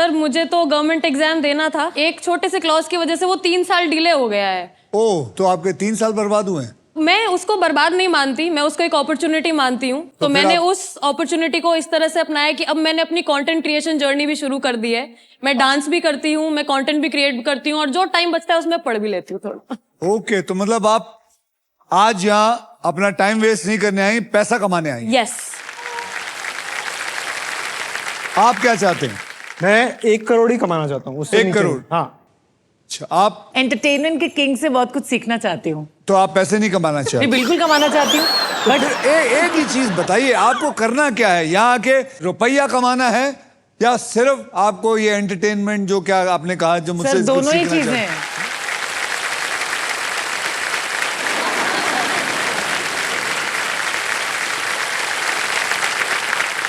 Sir मुझे तो government exam देना था, एक छोटे से क्लॉज की वजह से वो 3 साल डिले हो गया है। ओह, तो आपके 3 साल बर्बाद हुए हैं। मैं उसको बर्बाद नहीं मानती, मैं उसको एक अपॉर्चुनिटी मानती हूँ। तो मैंने उस अपॉर्चुनिटी को इस तरह से अपनाया कि अब मैंने अपनी कंटेंट क्रिएशन जर्नी भी शुरू कर दी है। मैं डांस भी करती हूँ, मैं कंटेंट भी क्रिएट करती हूँ और जो टाइम बचता है उसमें पढ़ भी लेती हूँ थोड़ा। ओके, तो मतलब आप आज यहाँ अपना टाइम वेस्ट नहीं करने आई, पैसा कमाने आई। यस। आप क्या चाहते हैं? मैं 1 करोड़ ही कमाना चाहता हूँ, उससे 1 करोड़? हाँ। अच्छा, आप एंटरटेनमेंट के किंग से बहुत कुछ सीखना चाहती हूँ। तो आप पैसे नहीं कमाना चाहते? नहीं, बिल्कुल कमाना चाहती हूँ। तो बट फिर एक ही चीज बताइए, आपको करना क्या है? यहाँ आके रुपया कमाना है या सिर्फ आपको ये एंटरटेनमेंट जो क्या आपने कहा जो मुझसे सर इसको दोनों ही सीखना चीजें चाहते? हैं।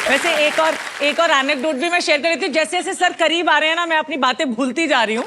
वैसे एक और एनेक्डोट भी मैं शेयर कर रही थी। जैसे जैसे सर करीब आ रहे हैं ना, मैं अपनी बातें भूलती जा रही हूँ।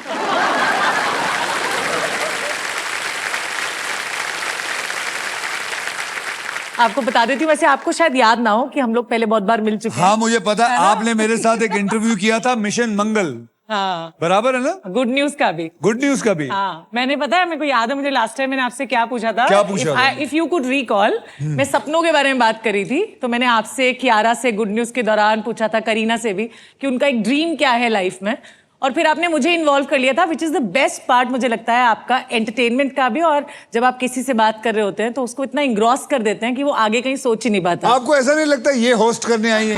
आपको बता देती हूँ, वैसे आपको शायद याद ना हो कि हम लोग पहले बहुत बार मिल चुके हैं। हाँ मुझे पता है, आपने मेरे साथ एक इंटरव्यू किया था मिशन मंगल। हाँ, बराबर है ना? गुड न्यूज का भी। गुड न्यूज का भी। हाँ, मैंने पता है, मेरे को याद है, मुझे लास्ट टाइम मैंने आपसे क्या पूछा था। क्या पूछा था? इफ यू कुड रिकॉल, मैं सपनों के बारे में बात करी थी। तो मैंने आपसे कियारा से गुड न्यूज के दौरान पूछा था, करीना से भी, कि उनका एक ड्रीम क्या है लाइफ में। और फिर आपने मुझे इन्वॉल्व कर लिया था, which is the best part मुझे लगता है आपका, एंटरटेनमेंट का भी। और जब आप किसी से बात कर रहे होते हैं तो उसको इतना इंग्रॉस कर देते हैं कि वो आगे कहीं सोच ही नहीं पाता। आपको ऐसा नहीं लगता ये होस्ट करने आई है?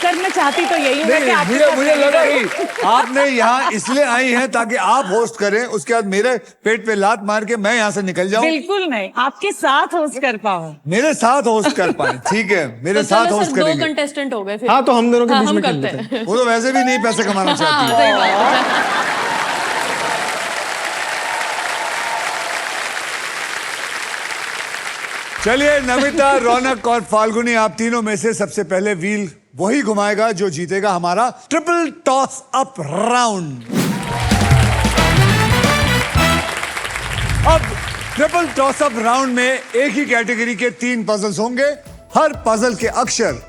सर मैं चाहती तो यही हूँ। नहीं, मुझे लगा कि आपने यहाँ इसलिए आई हैं ताकि आप होस्ट करें, उसके बाद मेरे पेट पे लात मार के मैं यहाँ से निकल जाऊं। बिल्कुल नहीं, आपके साथ होस्ट कर पाऊँ। मेरे साथ होस्ट कर पाए, ठीक है, मेरे तो साथ चलो होस्ट सर, 2 करेंगे। कंटेस्टेंट हो गए फिर। हाँ, तो हम दोनों के हाँ, बीच हम में खेल करते लेते हैं। हैं। वो तो वैसे भी नहीं पैसे कमाना हाँ, चाहती सही बात है। चलिए नमिता, रौनक और फाल्गुनी, आप तीनों में से सबसे पहले व्हील वही घुमाएगा जो जीतेगा हमारा ट्रिपल टॉस अप राउंड। अब ट्रिपल टॉस अप राउंड में एक ही कैटेगरी के 3 पजल्स होंगे। हर पजल के अक्षर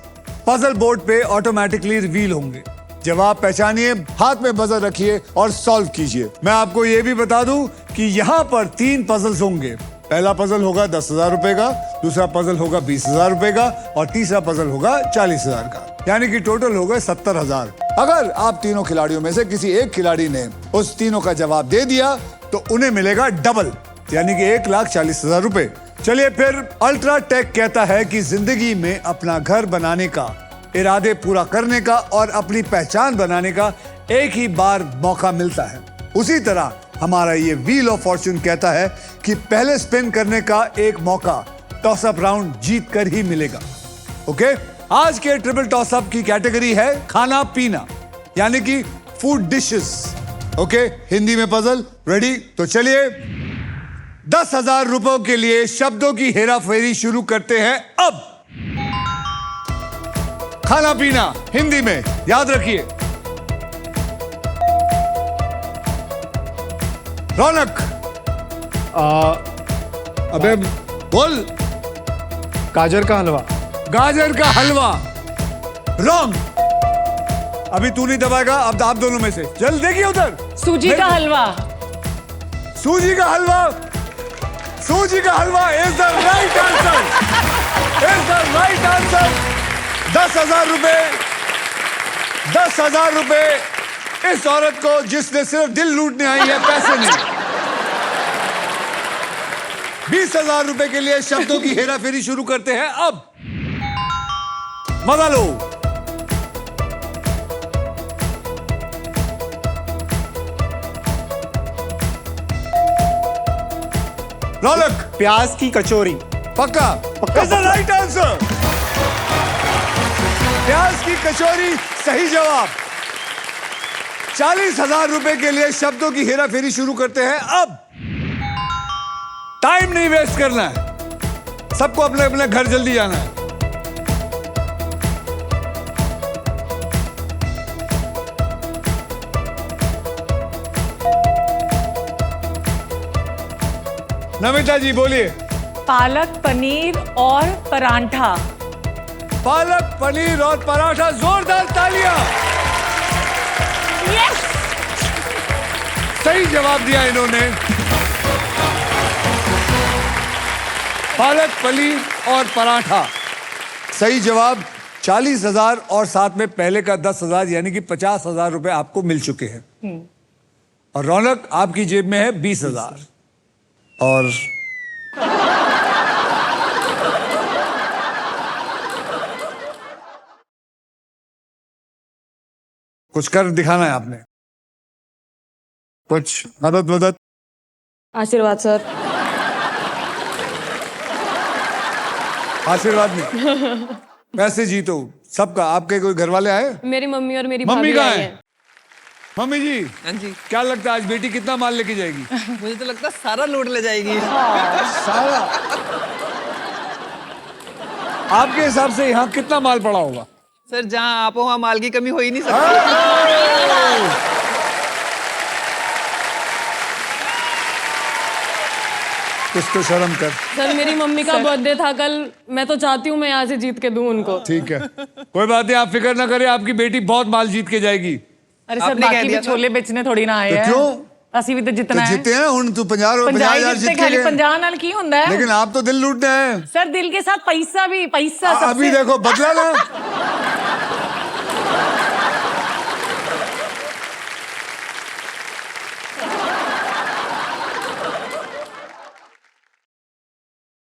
पजल बोर्ड पे ऑटोमेटिकली रिवील होंगे। जवाब पहचानिए, हाथ में बजर रखिए और सॉल्व कीजिए। मैं आपको यह भी बता दूं कि यहां पर 3 पजल्स होंगे। पहला पजल होगा 10,000 रुपए का, दूसरा पजल होगा 20,000 रुपए का और तीसरा पजल होगा 40,000 का, यानी कि टोटल होगा 70,000। अगर आप तीनों खिलाड़ियों में से किसी एक खिलाड़ी ने उस तीनों का जवाब दे दिया तो उन्हें मिलेगा डबल, यानी कि 1,40,000 रुपए। चलिए फिर, अल्ट्राटेक कहता है कि जिंदगी में अपना घर बनाने का, इरादे पूरा करने का और अपनी पहचान बनाने का एक ही बार मौका मिलता है। उसी तरह हमारा ये व्हील ऑफ फॉर्च्यून कहता है कि पहले स्पिन करने का एक मौका टॉस अप राउंड जीत कर ही मिलेगा। ओके, आज के ट्रिपल टॉस अप की कैटेगरी है खाना पीना, यानी कि फूड डिशेस। ओके, हिंदी में पजल रेडी? तो चलिए 10,000 रुपयों के लिए शब्दों की हेरा फेरी शुरू करते हैं अब। खाना पीना हिंदी में, याद रखिए। रौनक, अबे बोल। गाजर का हलवा। गाजर का हलवा रॉन्ग। अभी तू नहीं दबाएगा, अब आप दोनों में से। जल्द देखिए उधर। सूजी का हलवा। सूजी का हलवा, सूजी का halwa is the right answer, is the right answer. 10,000 रुपए, 10,000 रुपए इस औरत को जिसने सिर्फ दिल लूटने आई है, पैसे नहीं। 20,000 रुपए के लिए शब्दों की हेरा फेरी शुरू करते हैं अब। मजा लो। रौनक, प्याज की कचौरी। पक्का? Is the right answer. प्याज की कचौरी सही जवाब। 40,000 रुपए के लिए शब्दों की हेरा फेरी शुरू करते हैं अब। टाइम नहीं वेस्ट करना है, सबको अपने अपने घर जल्दी जाना है। नमिता जी बोलिए। पालक पनीर और परांठा। पालक पनीर और पराठा। जोरदार तालियां। सही जवाब दिया इन्होंने। पालक पनीर और पराठा सही जवाब। 40,000 और साथ में पहले का 10,000 यानी कि 50,000 रुपए आपको मिल चुके हैं। और रौनक आपकी जेब में है 20,000। और कुछ कर दिखाना है आपने, कुछ मदद। आशीर्वाद सर। आशीर्वाद नहीं, पैसे जीतो सबका। आपके कोई घर वाले आए? मेरी मम्मी और मेरी मम्मी भाभी कहाँ आई है? हैं। मम्मी जी, हाँ जी। क्या लगता है आज बेटी कितना माल लेके जाएगी? मुझे तो लगता है सारा लूट ले जाएगी। सारा। आपके हिसाब से यहाँ कितना माल पड़ा होगा? सर जहाँ आप हो वहाँ माल की कमी हो ही नहीं सकती। कुछ तो शर्म कर। सर मेरी मम्मी का बर्थडे था कल, मैं तो चाहती हूँ मैं यहाँ से जीत के दूं उनको। ठीक है, कोई बात नहीं, आप फिक्र ना करें, आपकी बेटी बहुत माल जीत के जाएगी। अरे सर आपने कह बाकी भी दिया छोले बेचने थोड़ी ना आए तो हैं। क्यों? ਅਸੀਂ ਵੀ ਤਾਂ ਜਿੱਤਣਾ ਹੈ। जीते हैं ਹੁਣ तू 50,000 जीत के खाली गए। 50 ਨਾਲ ਕੀ ਹੁੰਦਾ है? लेकिन आप तो दिल लूटने हैं। सर दिल के साथ पैसा भी, पैसा अभी सबसे देखो बदला ना।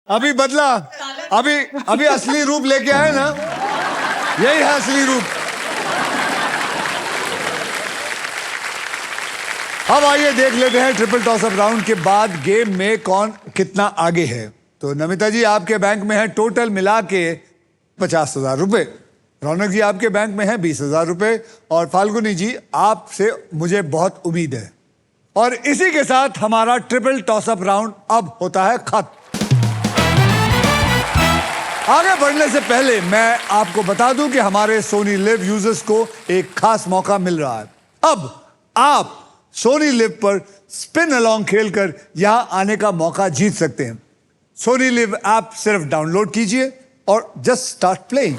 अभी बदला, अभी असली रूप लेके आए ना, यही है असली रूप। अब आइए देख लेते हैं ट्रिपल टॉस अप राउंड के बाद गेम में कौन कितना आगे है। तो नमिता जी आपके बैंक में है टोटल मिला के 50,000 रुपए। रौनक जी आपके बैंक में है 20,000 रुपए। और फाल्गुनी जी आपसे मुझे बहुत उम्मीद है। और इसी के साथ हमारा ट्रिपल टॉस अप राउंड अब होता है खत्म। आगे बढ़ने से पहले मैं आपको बता दूं कि हमारे सोनी लिव यूजर्स को एक खास मौका मिल रहा है। अब आप सोनी लिव पर स्पिन अलोंग खेलकर यहां आने का मौका जीत सकते हैं। सोनी लिव ऐप सिर्फ डाउनलोड कीजिए और जस्ट स्टार्ट प्लेइंग।